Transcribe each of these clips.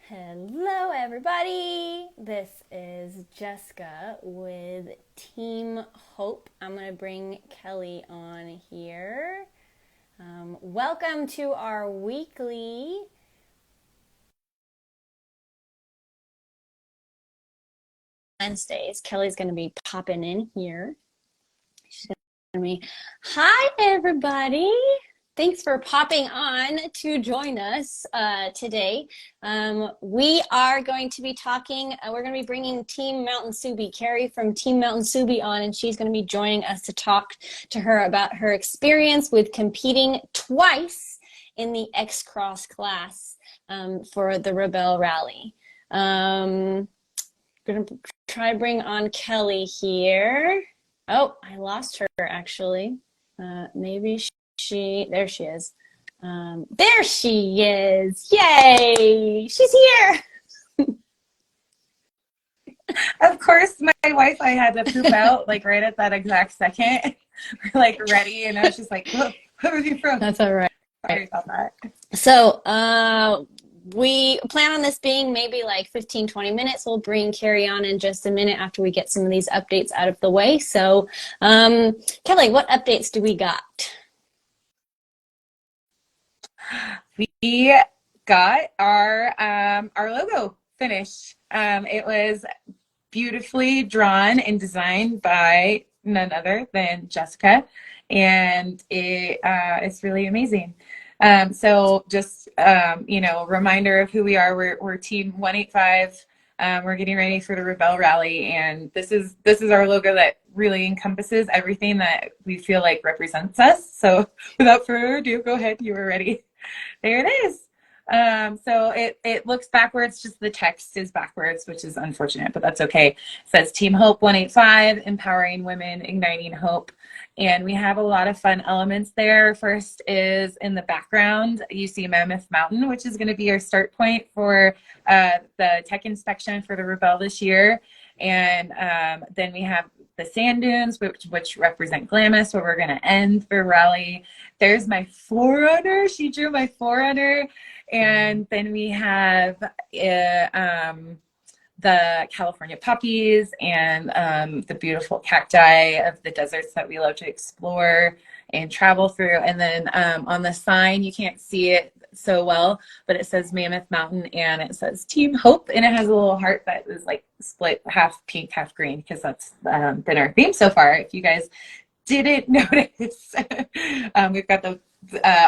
Hello, everybody. This is Jessica with Team Hope. I'm going to bring Kelly on here. Welcome to our weekly Wednesdays. Kelly's going to be popping in here. She's going to be, hi, everybody. Thanks for popping on to join us today. We are going to be talking, we're going to be bringing Team MtnSubi, Carrie from Team MtnSubi on, and she's going to be joining us to talk to her about her experience with competing twice in the X-Cross class for the Rebelle Rally. I'm going to try to bring on Kelly here. Oh, I lost her actually. Maybe there she is. There she is. Yay! She's here. Of course, my Wi-Fi had to poop out like right at that exact second. We're like ready, and I was just like, "Whoa, where are you from?" That's all right. Sorry about that. So, we plan on this being maybe like 15, 20 minutes. We'll bring Carrie on in just a minute after we get some of these updates out of the way. So, Kelly, what updates do we got? We got our logo finished. It was beautifully drawn and designed by none other than Jessica, and it's really amazing. So just reminder of who we are. We're Team 185. We're getting ready for the Rebelle Rally, and this is our logo that really encompasses everything that we feel like represents us. So without further ado, go ahead. You were ready. There it is. So it looks backwards, just the text is backwards, which is unfortunate, but that's okay. It says Team Hope 185, empowering women, igniting hope. And we have a lot of fun elements there. First is in the background, you see Mammoth Mountain, which is going to be our start point for the tech inspection for the Rebelle this year. And then we have the sand dunes, which represent Glamis, where we're going to end the rally. There's my forerunner. She drew my forerunner. And then we have the California poppies and the beautiful cacti of the deserts that we love to explore and travel through. And then on the sign, you can't see it so well, but it says Mammoth Mountain and it says Team Hope, and it has a little heart that is like split half pink, half green, because that's been our theme so far. If you guys didn't notice, we've got the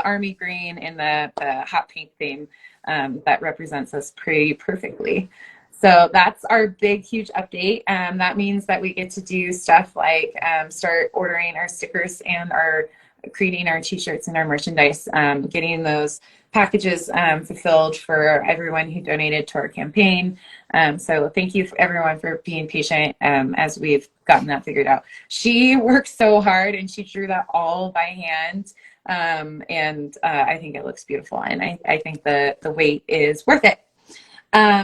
army green and the hot pink theme that represents us pretty perfectly. So that's our big, huge update. That means that we get to do stuff like start ordering our stickers and creating our t-shirts and our merchandise, getting those packages fulfilled for everyone who donated to our campaign. So thank you for everyone for being patient as we've gotten that figured out. She worked so hard and she drew that all by hand. I think it looks beautiful, and I think the wait is worth it.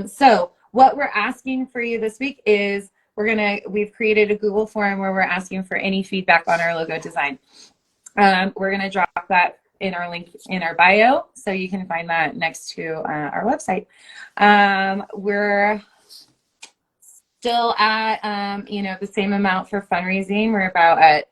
So what we're asking for you this week is we've created a Google form where we're asking for any feedback on our logo design. We're going to drop that in our link in our bio, so you can find that next to our website. We're still at the same amount for fundraising. We're about at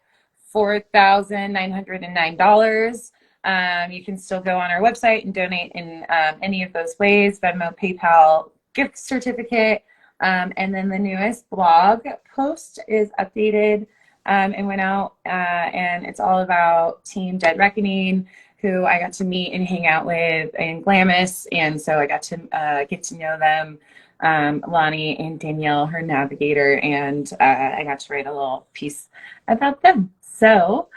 $4,909. You can still go on our website and donate in any of those ways: Venmo, PayPal, gift certificate, and then the newest blog post is updated and went out, and it's all about Team Dead Reckoning, who I got to meet and hang out with in Glamis, and so I got to get to know them, Lonnie and Danielle, her navigator, and I got to write a little piece about them. So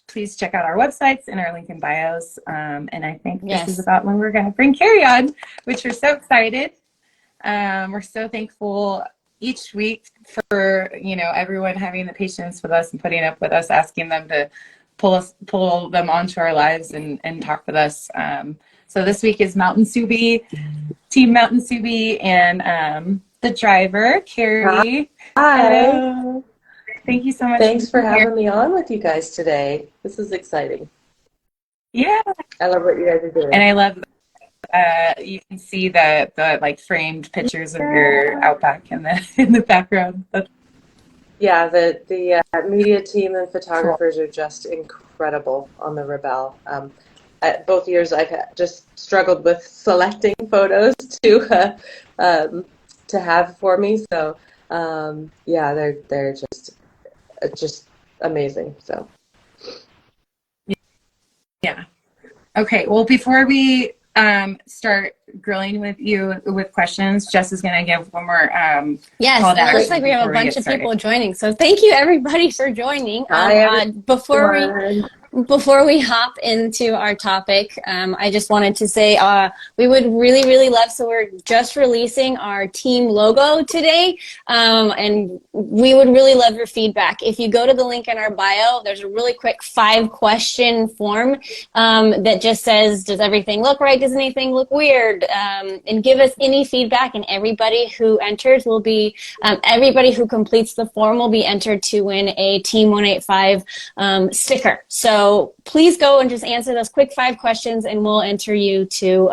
please check out our websites and our link in bios, and I think this is about when we're going to bring Carrie on, which we're so excited. We're so thankful each week for everyone having the patience with us and putting up with us, asking them to pull them onto our lives and talk with us. So this week is MtnSubi, Team MtnSubi, and the driver, Carrie. Hi. Hello. Thank you so much. Thanks for having me on with you guys today. This is exciting. Yeah. I love what you guys are doing. And I love you can see the like framed pictures of your outback in the background. That's Yeah, the media team and cool. photographers are just incredible on the Rebelle. At both years, I've just struggled with selecting photos to have for me. So yeah, they're just amazing. So Yeah. Okay. Well, before we start grilling with you with questions, Jess is going to give one more Yes, call to and it looks action like we have before a we bunch get of started. people joining. So thank you everybody for joining. hi Before everyone. we hop into our topic, I just wanted to say we would really, really love, so we're just releasing our team logo today, and we would really love your feedback. If you go to the link in our bio, there's a really quick 5-question form that just says, does everything look right? Does anything look weird? And give us any feedback, and everybody who enters will be, everybody who completes the form will be entered to win a Team 185 sticker. So please go and just answer those quick 5 questions, and we'll enter you to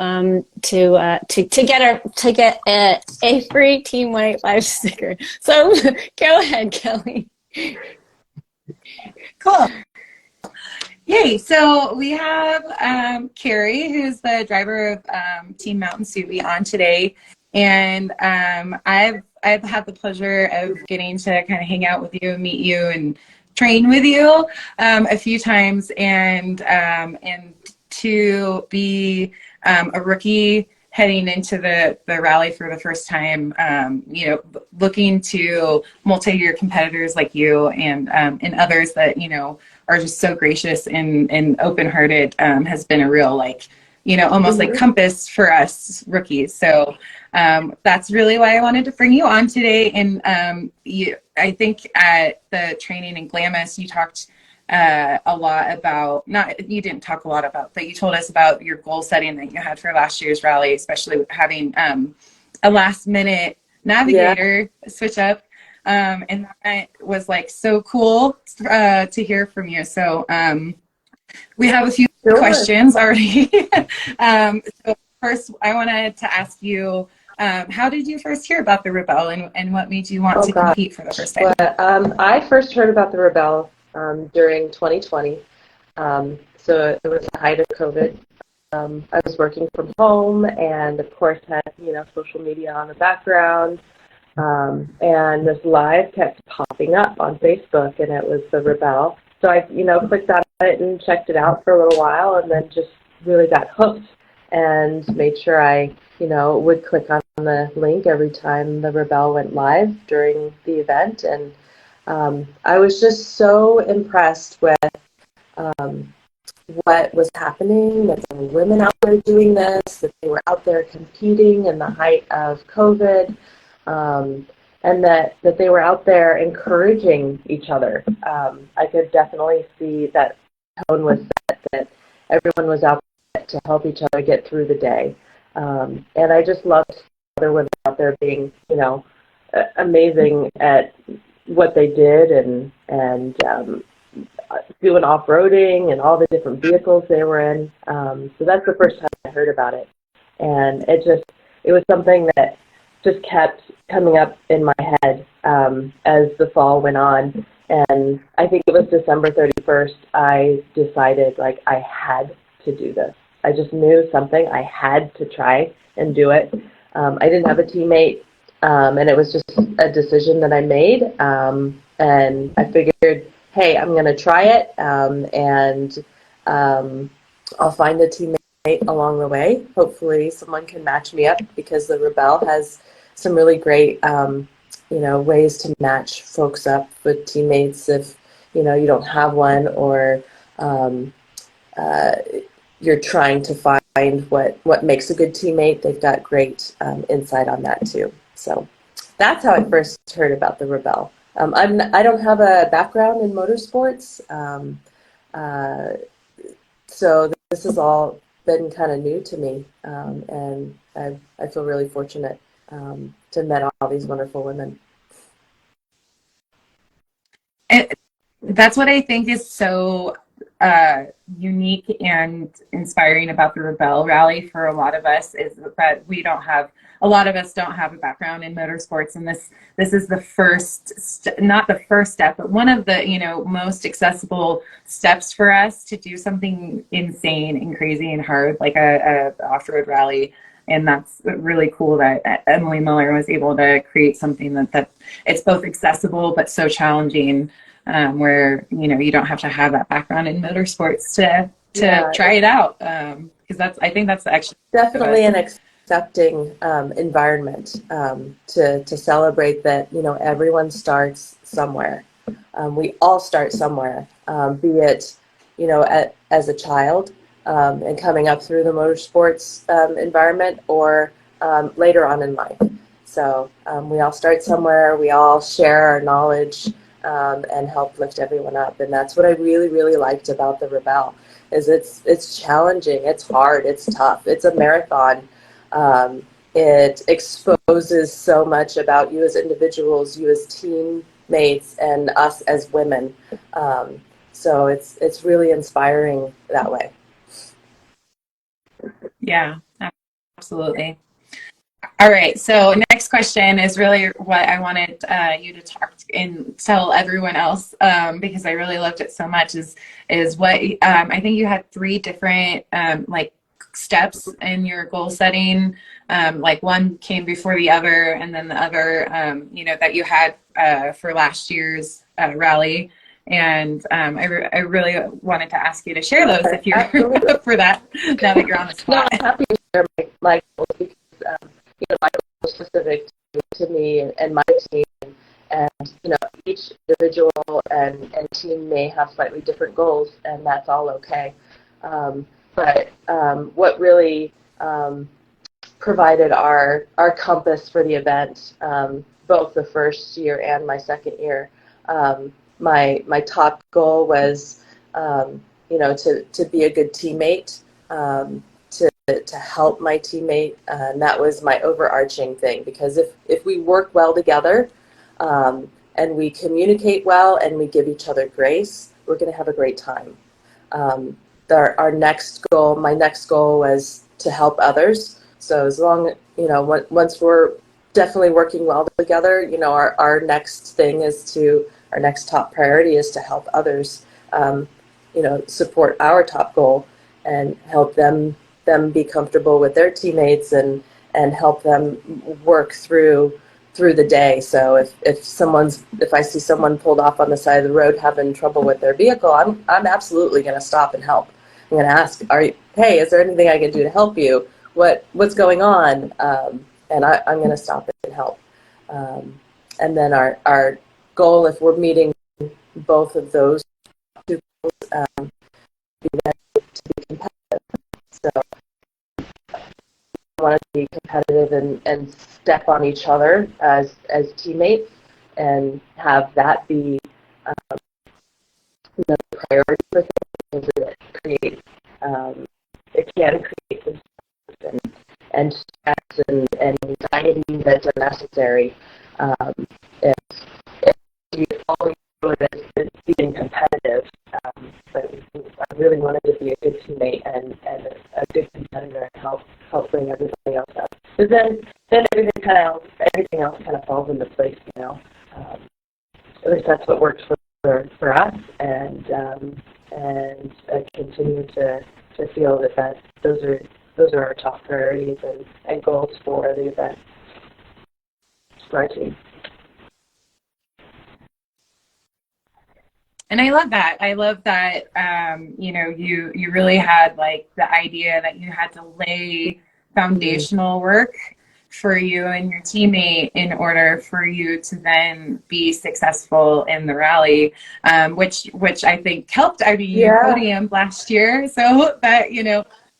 get a free Team 185 sticker. So go ahead, Kelly. Cool. Yay. So we have Carrie, who's the driver of Team MtnSubi, on today. And I've had the pleasure of getting to kind of hang out with you, meet you, and train with you a few times, and to be a rookie heading into the rally for the first time, you know, looking to multi-year competitors like you and others that, you know, are just so gracious and open-hearted, has been a real, like, you know, almost like compass for us rookies. So that's really why I wanted to bring you on today. And I think at the training in Glamis, you talked a lot about, not, you didn't talk a lot about, but you told us about your goal setting that you had for last year's rally, especially having a last minute navigator switch up. And that was like so cool to hear from you. So we have a few questions already. So first, I wanted to ask you, how did you first hear about the Rebelle, and what made you want to compete for the first time? Well, I first heard about the Rebelle during 2020. So it was the height of COVID. I was working from home, and of course had, you know, social media on the background. And this live kept popping up on Facebook, and it was the Rebelle. So I, you know, clicked on it and checked it out for a little while, and then just really got hooked and made sure I, you know, would click on the link every time the Rebelle went live during the event. And I was just so impressed with what was happening, that there were women out there doing this, that they were out there competing in the height of COVID, and that they were out there encouraging each other. I could definitely see that tone was set, that everyone was out there to help each other get through the day. And I just loved other women out there being, you know, amazing at what they did, and doing off-roading and all the different vehicles they were in. So that's the first time I heard about it. And it was something that just kept coming up in my head as the fall went on. And I think it was December 31st, I decided, like, I had to do this. I just knew something. I had to try and do it. I didn't have a teammate, and it was just a decision that I made. And I figured, hey, I'm going to try it, and I'll find a teammate along the way. Hopefully someone can match me up, because the Rebelle has some really great, you know, ways to match folks up with teammates if, you know, you don't have one, or you're trying to find what makes a good teammate. They've got great insight on that too. So that's how I first heard about the Rebelle. I don't have a background in motorsports, so this has all been kind of new to me, and I feel really fortunate to have met all these wonderful women. And that's what I think is so unique and inspiring about the Rebelle Rally for a lot of us is that a lot of us don't have a background in motorsports, and this is the first, not the first step, but one of the, most accessible steps for us to do something insane and crazy and hard, like a off-road rally. And that's really cool that Emily Miller was able to create something that it's both accessible but so challenging, where you don't have to have that background in motorsports to try it out, because I think that's actually definitely an accepting environment, to celebrate that everyone starts somewhere. We all start somewhere, be it as a child, and coming up through the motorsports environment, or later on in life. So we all start somewhere. We all share our knowledge, and help lift everyone up. And that's what I really, really liked about the Rebelle, is it's challenging, it's hard, it's tough, it's a marathon. It exposes so much about you as individuals, you as teammates, and us as women. So it's really inspiring that way. Yeah, absolutely. All right, so next question is really what I wanted you to talk and tell everyone else, because I really loved it so much, is what I think you had 3 different like steps in your goal setting, like one came before the other, and then the other that you had for last year's rally. And I really wanted to ask you to share those if you're up for that, now that you're on the spot. No, I'm happy to share my goals, because my goals are specific to me and my team, and each individual and team may have slightly different goals, and that's all okay. But what really provided our compass for the event, both the first year and my second year, my top goal was to be a good teammate, to help my teammate, and that was my overarching thing, because if we work well together, and we communicate well, and we give each other grace, we're going to have a great time. My next goal was to help others. So as long, once we're definitely working well together, our next top priority is to help others, support our top goal and help them be comfortable with their teammates, and help them work through the day. So if I see someone pulled off on the side of the road having trouble with their vehicle, I'm absolutely going to stop and help. I'm going to ask, hey, is there anything I can do to help you? What's going on? And I'm going to stop and help. And then our goal, if we're meeting both of those two goals, be to be competitive. So we want to be competitive and step on each other as teammates, and have that be the priority for things, that create it can create some stress and stress and anxiety that's unnecessary. If you always do it as being competitive, but I really wanted to be a good teammate and a good competitor, and help bring everybody else up. Because then everything else kind of falls into place, At least that's what works for us, and I continue to feel that those are our top priorities and goals for the event, for our team. And I love that. You really had like the idea that you had to lay foundational work for you and your teammate in order for you to then be successful in the rally, which I think helped. I mean, you podiumed last year, so that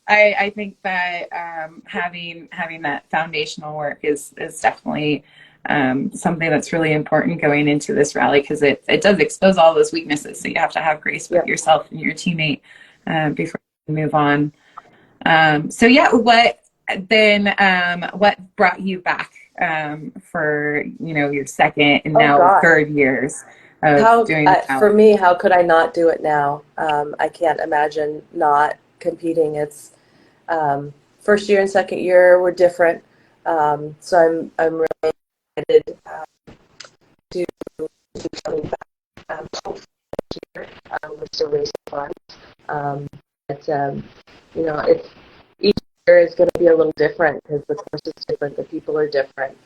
I think that having that foundational work is definitely something that's really important going into this rally, because it does expose all those weaknesses. So you have to have grace with yourself and your teammate before you move on. What brought you back for your second and now third years of doing the For rally? me, how could I not do it now? I can't imagine not competing. It's first year and second year were different, so I'm really excited to be coming back. Hopefully next year, we're still raising funds. Um, but it's each year is going to be a little different because the course is different, the people are different,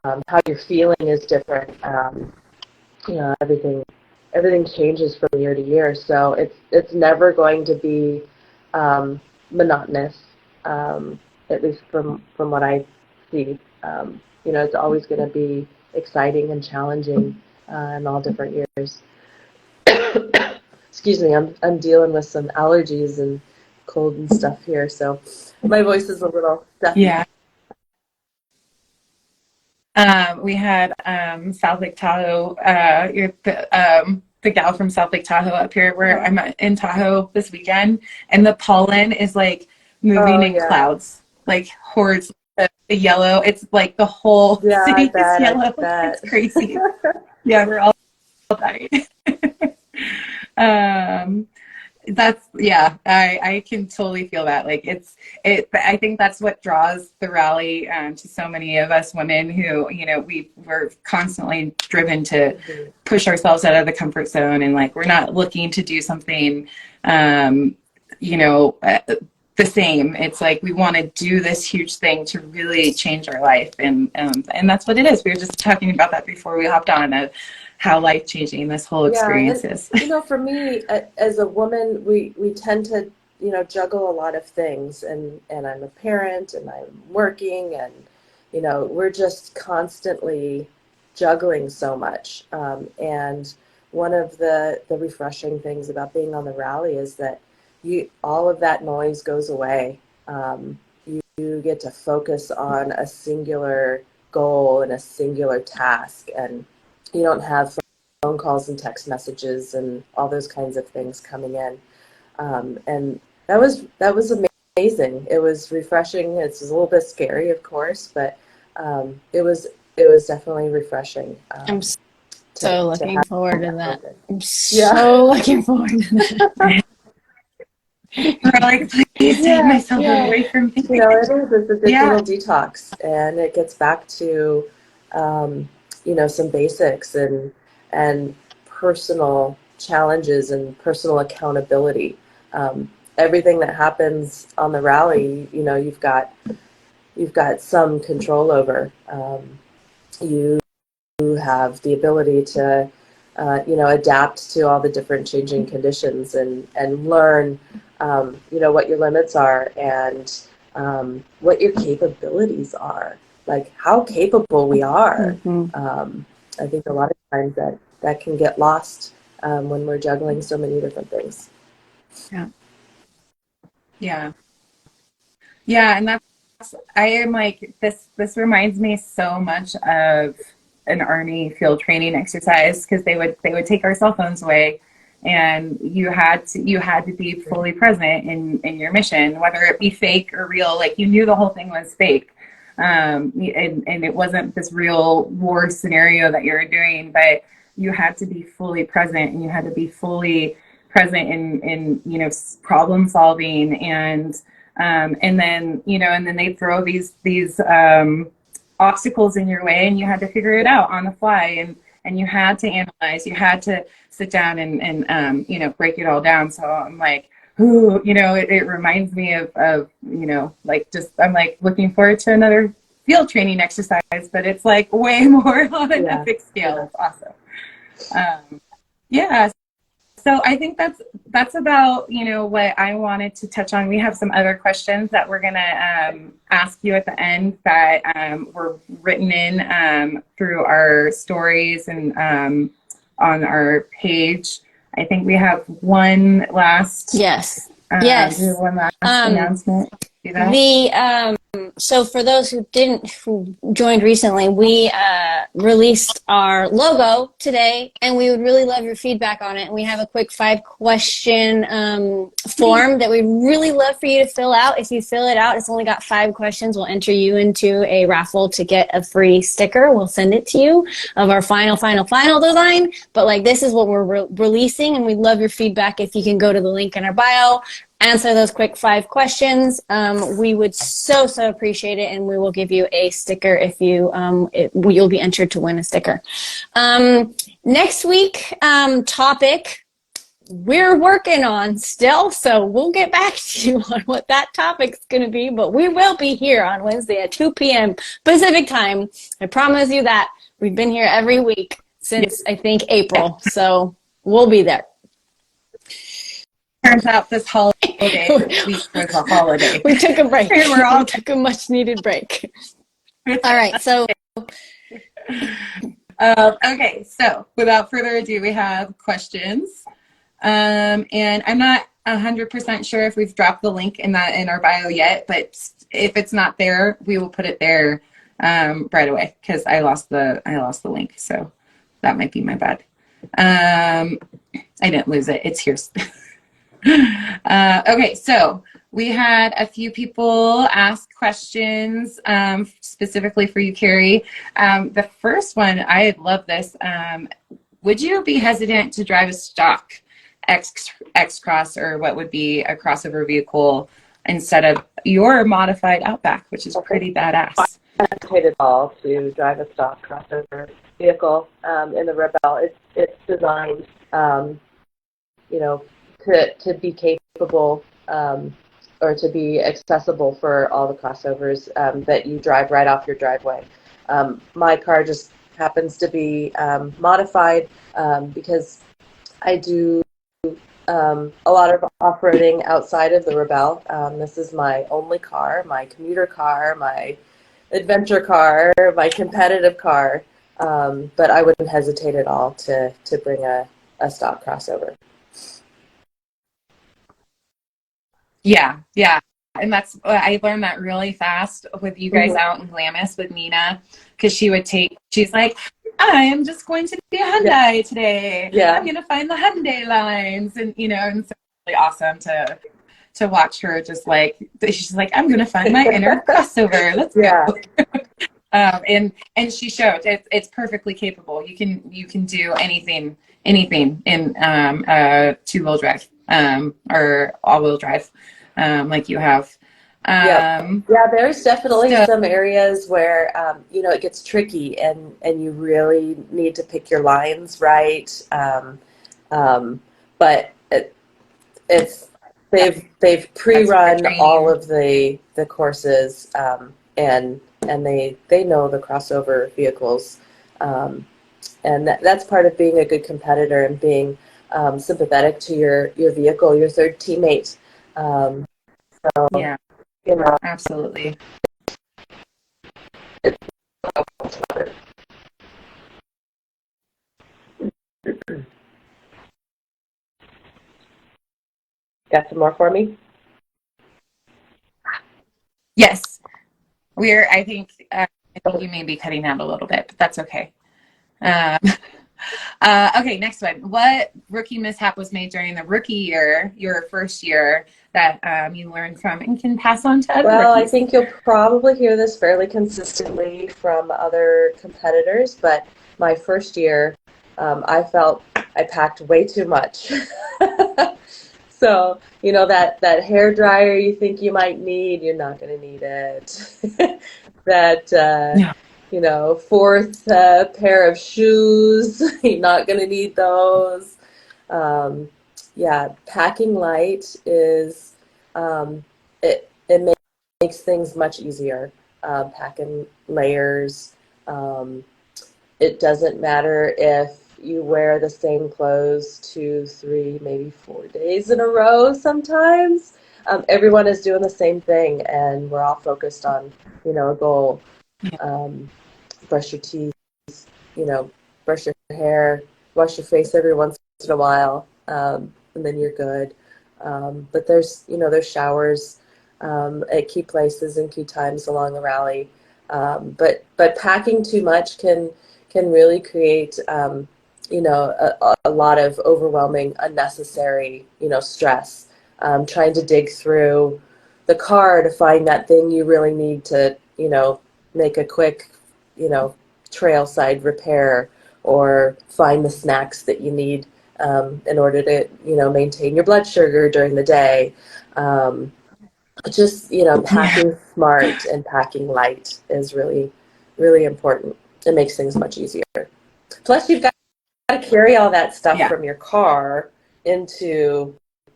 how you're feeling is different. Everything changes from year to year, so it's never going to be monotonous, at least from what I see. It's always going to be exciting and challenging in all different years. Excuse me, I'm dealing with some allergies and cold and stuff here, so my voice is a little stuffy. Yeah. We had South Lake Tahoe, the gal from South Lake Tahoe up here where I'm in Tahoe this weekend, and the pollen is like moving in clouds, like hordes of the yellow. It's like the whole city is yellow. It's crazy. Yeah, we're all dying. I can totally feel that. Like I think that's what draws the rally to so many of us women who, we're constantly driven to push ourselves out of the comfort zone, and like we're not looking to do something the same. It's like we want to do this huge thing to really change our life, and that's what it is. We were just talking about that before we hopped on, how life-changing this whole experience is. For me, as a woman, we tend to, juggle a lot of things, and I'm a parent, and I'm working, and, we're just constantly juggling so much. And one of the refreshing things about being on the rally is that all of that noise goes away. You get to focus on a singular goal and a singular task, and you don't have phone calls and text messages and all those kinds of things coming in. And that was amazing. It was refreshing. It's a little bit scary, of course, but it was definitely refreshing. I'm so looking forward to that. I'm looking forward to that. We're like, please take myself away from me. It is. It's a digital detox, and it gets back to some basics and personal challenges and personal accountability. Everything that happens on the rally, you've got some control over. You have the ability to adapt to all the different changing conditions and learn what your limits are and what your capabilities are, like how capable we are. I think a lot of times that can get lost when we're juggling so many different things. And I am like, this reminds me so much of an Army field training exercise, because they would take our cell phones away, and you had to be fully present in your mission, whether it be fake or real. Like, you knew the whole thing was fake, and it wasn't this real war scenario that you were doing, but you had to be fully present, and you had to be fully present in problem solving, and then they throw these obstacles in your way, and you had to figure it out on the fly, and you had to analyze, you had to sit down and break it all down. So I'm like, ooh, it reminds me of I'm like looking forward to another field training exercise, but it's like way more on an epic scale. It's awesome. So I think that's about what I wanted to touch on. We have some other questions that we're gonna ask you at the end that were written in through our stories and on our page. I think we have one last yes one last announcement. The So for those who joined recently, we released our logo today, and we would really love your feedback on it. And we have a quick 5-question form that we'd really love for you to fill out. If you fill it out, it's only got 5 questions. We'll enter you into a raffle to get a free sticker. We'll send it to you of our final design. But like, this is what we're releasing, and we'd love your feedback. If you can go to the link in our bio, answer those quick 5 questions. We would so appreciate it, and we will give you a sticker if you you'll be entered to win a sticker. Next week topic we're working on still, so we'll get back to you on what that topic's going to be, but we will be here on Wednesday at 2 p.m. Pacific time. I promise you that. We've been here every week since I think April, so we'll be there. Turns out this holiday week was a holiday. We took a break. We took a much needed break. All right, so. Okay, so without further ado, we have questions. And I'm not 100% sure if we've dropped the link in our bio yet, but if it's not there, we will put it there right away, because I lost the link, so that might be my bad. I didn't lose it. It's here. Okay, so we had a few people ask questions specifically for you, Carrie. The first one, I love this. Would you be hesitant to drive a stock X-Cross, or what would be a crossover vehicle, instead of your modified Outback, which is pretty badass? I hesitated at all to drive a stock crossover vehicle in the Rebelle. It's designed, to be capable or to be accessible for all the crossovers that you drive right off your driveway. My car just happens to be modified because I do a lot of off-roading outside of the Rebelle. This is my only car, my commuter car, my adventure car, my competitive car, but I wouldn't hesitate at all to bring a stock crossover. Yeah. And that's, I learned that really fast with you guys out in Glamis with Nina, because she's like, I am just going to be a Hyundai today. Yeah. I'm going to find the Hyundai lines. And, and so it's really awesome to watch her just like, she's like, I'm going to find my inner crossover. Let's go. And she showed it's perfectly capable. You can do anything in 2-wheel drive or all-wheel drive like you have. There's definitely some areas where it gets tricky and you really need to pick your lines right. But they've pre-run all of the courses and they know the crossover vehicles, and that's part of being a good competitor and being sympathetic to your vehicle, your third teammate. Yeah. Absolutely. Got some more for me? Yes. I think you may be cutting out a little bit, but that's okay. Okay, next one. What rookie mishap was made during the rookie year, your first year, that you learned from and can pass on to other rookies? I think you'll probably hear this fairly consistently from other competitors, but my first year, I felt I packed way too much. So, that hair dryer you think you might need, you're not going to need it. Fourth pair of shoes, you're not going to need those. Packing light is, it makes things much easier. Packing layers. It doesn't matter if you wear the same clothes 2, 3, maybe 4 days in a row sometimes. Everyone is doing the same thing, and we're all focused on, a goal. Brush your teeth, brush your hair, wash your face every once in a while, and then you're good. But there's showers at key places and key times along the rally. But packing too much can really create a lot of overwhelming, unnecessary stress. Trying to dig through the car to find that thing you really need to make a quick trail side repair, or find the snacks that you need in order to maintain your blood sugar during the day. Just packing smart and packing light is really, really important. It makes things much easier. Plus, you've got to carry all that stuff from your car into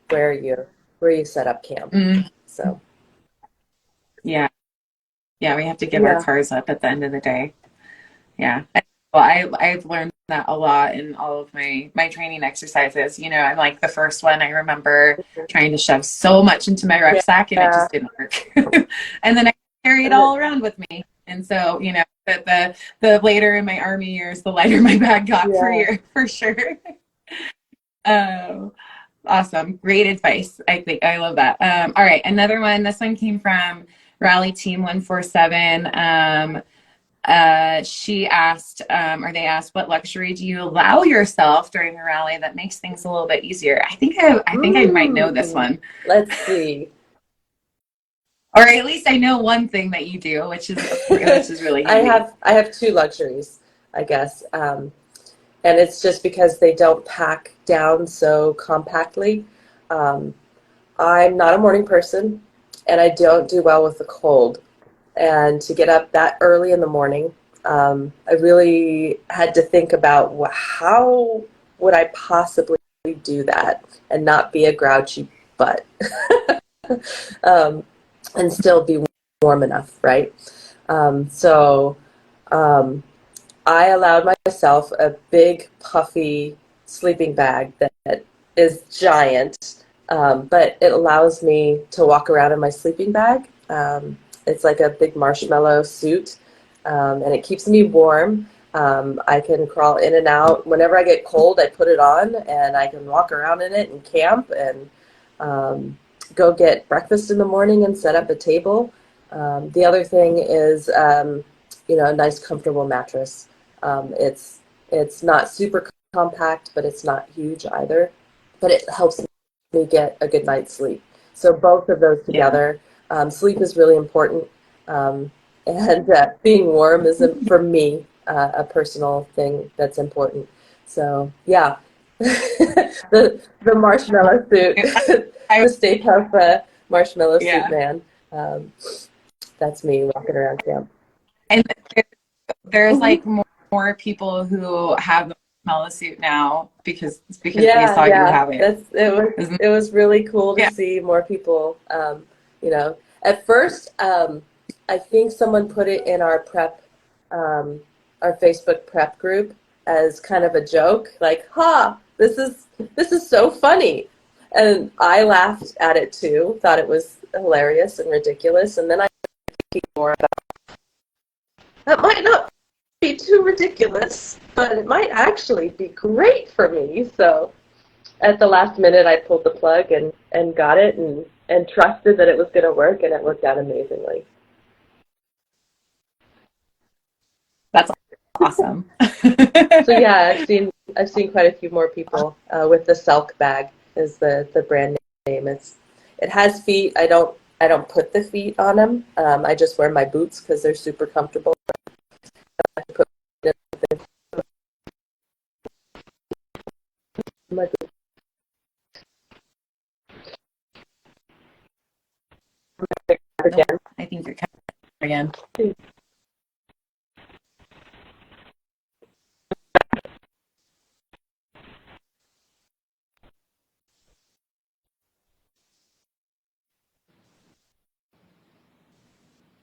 where you set up camp. So yeah, we have to give our cars up at the end of the day. Yeah. Well, I've learned that a lot in all of my training exercises. I'm like the first one, I remember trying to shove so much into my rucksack and it just didn't work. And then I carry it all around with me. And so, but the later in my Army years, the lighter my bag got for sure. Awesome. Great advice. I think I love that. All right. Another one. This one came from Rally Team 147. She asked, or they asked, what luxury do you allow yourself during the rally that makes things a little bit easier? I think I might know this one. Let's see. Or at least I know one thing that you do, which is really handy. I have two luxuries, I guess. And it's just because they don't pack down so compactly. I'm not a morning person, and I don't do well with the cold. And to get up that early in the morning, I really had to think about how would I possibly do that and not be a grouchy butt and still be warm enough, right? So I allowed myself a big puffy sleeping bag that is giant, but it allows me to walk around in my sleeping bag. It's like a big marshmallow suit, and it keeps me warm. I can crawl in and out. Whenever I get cold, I put it on, and I can walk around in it and camp and go get breakfast in the morning and set up a table. The other thing is, a nice, comfortable mattress. It's not super compact, but it's not huge either. But it helps me get a good night's sleep. So both of those together. Sleep is really important, and being warm is, for me, a personal thing that's important. So, yeah, the marshmallow suit, the Stay Puft marshmallow suit man. That's me walking around camp. And there's like more people who have the marshmallow suit now because they saw you have it. It was really cool to see more people. At first, I think someone put it in our prep, our Facebook prep group as kind of a joke, like, this is so funny. And I laughed at it too, thought it was hilarious and ridiculous. And then I think more about, that might not be too ridiculous, but it might actually be great for me. So at the last minute, I pulled the plug and got it and trusted that it was going to work, and it worked out amazingly. That's awesome. So yeah, I've seen quite a few more people with the Selk bag is the brand name. It has feet. I don't put the feet on them. I just wear my boots because they're super comfortable. I put my boots. Again. I think you're coming again.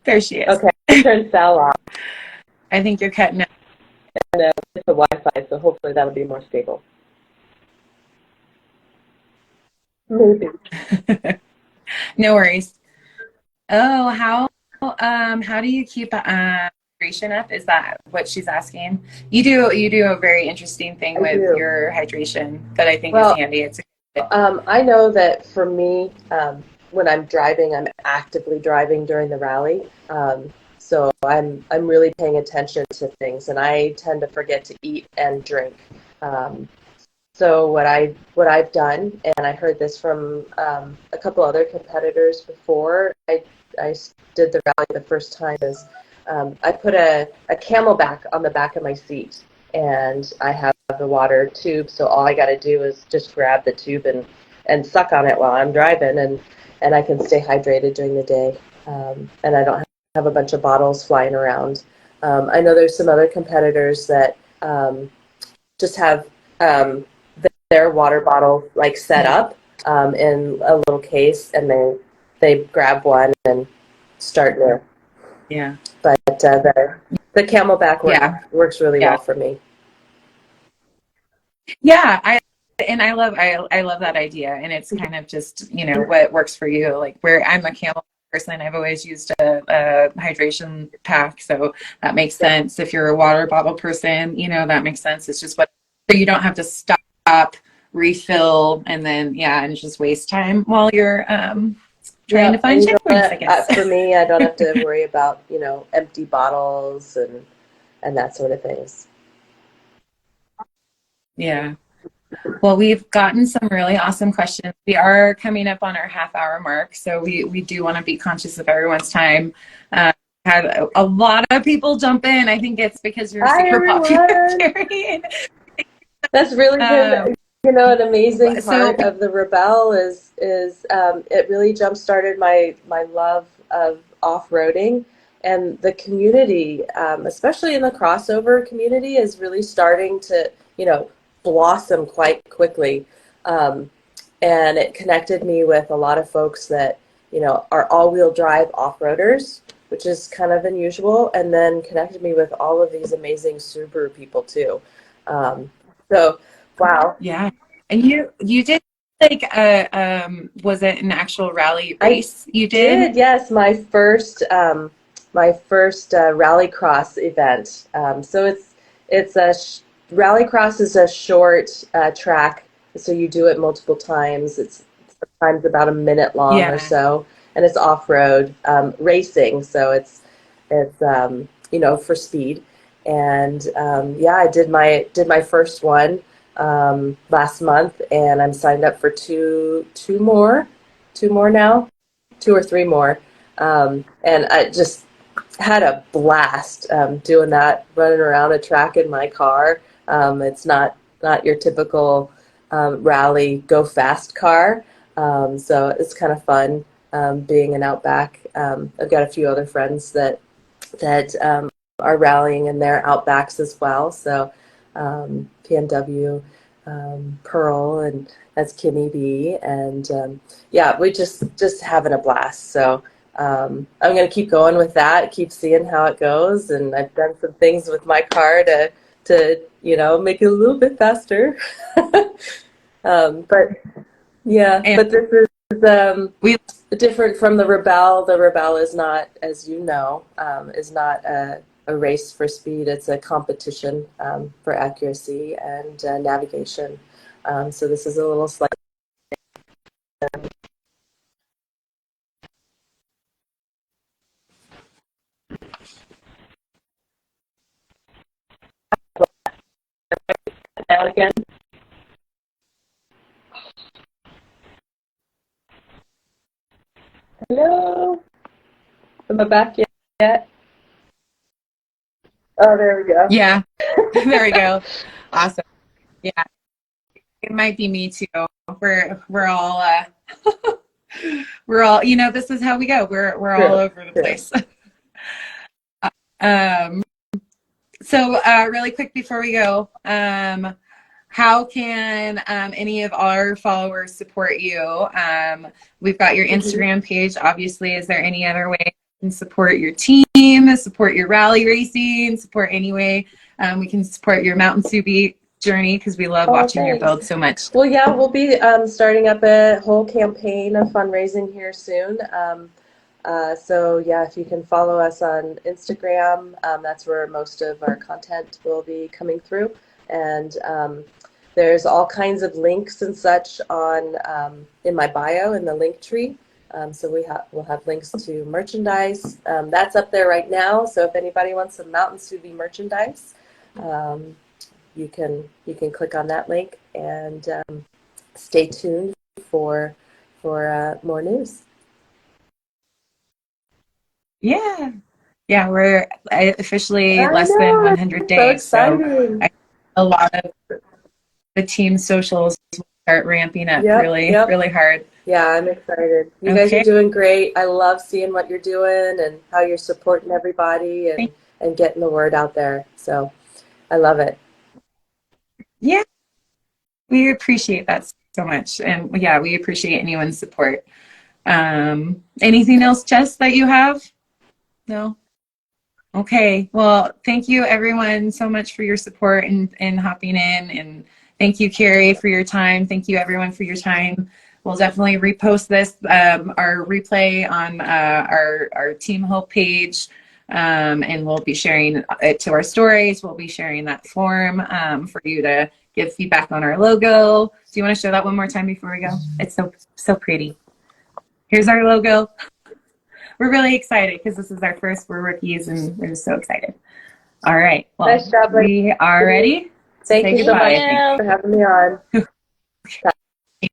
There she is. Okay, turn Sal off. I think you're cutting out. And it's a Wi-Fi, so hopefully that'll be more stable. Maybe. No worries. Oh, how do you keep hydration up? Is that what she's asking? You do a very interesting thing with your hydration that I think is handy. I know that for me, when I'm driving, I'm actively driving during the rally. So I'm really paying attention to things, and I tend to forget to eat and drink. Um, so what I've done, and I heard this from a couple other competitors before I did the rally the first time, is I put a camelback on the back of my seat, and I have the water tube. So all I got to do is just grab the tube and suck on it while I'm driving, and I can stay hydrated during the day, and I don't have a bunch of bottles flying around. I know there's some other competitors that just have their water bottle like set Yeah. up in a little case, and they grab one and start there. Yeah. But the camelback Yeah. works really Yeah. well for me. Yeah. I love that idea. And it's kind of just, you know, what works for you. Like where I'm a camel person, I've always used a hydration pack. So that makes sense. If you're a water bottle person, you know, that makes sense. It's just what, so you don't have to stop, refill, and then, yeah, and just waste time while you're trying to Yeah, and find you don't checkpoints, I guess. for me, I don't have to worry about, empty bottles and that sort of things. Yeah. Well, we've gotten some really awesome questions. We are coming up on our half-hour mark, so we do want to be conscious of everyone's time. Had a lot of people jump in. I think it's because you're Hi, super popular, everyone. Carrie. That's really been, an amazing So part of the Rebelle is it really jump started my love of off-roading, and the community, especially in the crossover community, is really starting to, blossom quite quickly. Um, and it connected me with a lot of folks that, are all-wheel drive off-roaders, which is kind of unusual, and then connected me with all of these amazing Subaru people too. So, wow. yeah, and you did like was it an actual rally I race you did? did, yes, my first rallycross event. So it's rallycross is a short track, so you do it multiple times. It's sometimes about a minute long or Yeah, so, and it's off-road racing, so it's for speed. And yeah, I did my first one last month, and I'm signed up for two more now, two or three more. And I just had a blast doing that, running around a track in my car. It's not your typical rally go fast car, so it's kind of fun being an outback. I've got a few other friends that are rallying in their outbacks as well. So PNW, Pearl, and that's Kimmy B, and yeah, we just having a blast. So I'm going to keep going with that, keep seeing how it goes, and I've done some things with my car to make it a little bit faster. But yeah, and but this is we different from the Rebelle. The Rebelle is not, as you know, is not a race for speed. It's a competition for accuracy and navigation. So this is a little slightly. Now again. Hello. Am I back yet? Oh, there we go. yeah, there we go. Awesome. Yeah, it might be me too. We're all we're all, this is how we go. We're all True. over the True. place. Um, so really quick before we go, how can any of our followers support you? We've got your Mhm. Instagram page, obviously. Is there any other way you can support your team, support your rally racing, support any way we can support your MtnSubi journey, because we love Oh, watching your thanks. build so much. Well, yeah, we'll be starting up a whole campaign of fundraising here soon. So yeah, if you can follow us on Instagram, that's where most of our content will be coming through. And there's all kinds of links and such on in my bio in the link tree. So we'll have links to merchandise. That's up there right now. So if anybody wants some MtnSubi merchandise, you can click on that link and stay tuned for more news. Yeah. Yeah, we're officially I less than know, 100 that's so days. So exciting. a lot of the team socials will start ramping up Yep, really, yep. really hard. Yeah, I'm excited. You guys are Okay. doing great. I love seeing what you're doing and how you're supporting everybody and getting the word out there. So I love it. Yeah, we appreciate that so much. And yeah, we appreciate anyone's support. Anything else, Jess, that you have? No? Okay. Well, thank you everyone so much for your support and hopping in. And thank you, Carrie, for your time. Thank you everyone for your time. We'll definitely repost this, our replay on our Team Hope page. And we'll be sharing it to our stories. We'll be sharing that form for you to give feedback on our logo. Do you want to show that one more time before we go? It's so pretty. Here's our logo. We're really excited because this is our first. We're rookies and we're just so excited. All right. Well, Nice job, ladies. we are ready to Thank say you so goodbye, much I think. you. for having me on.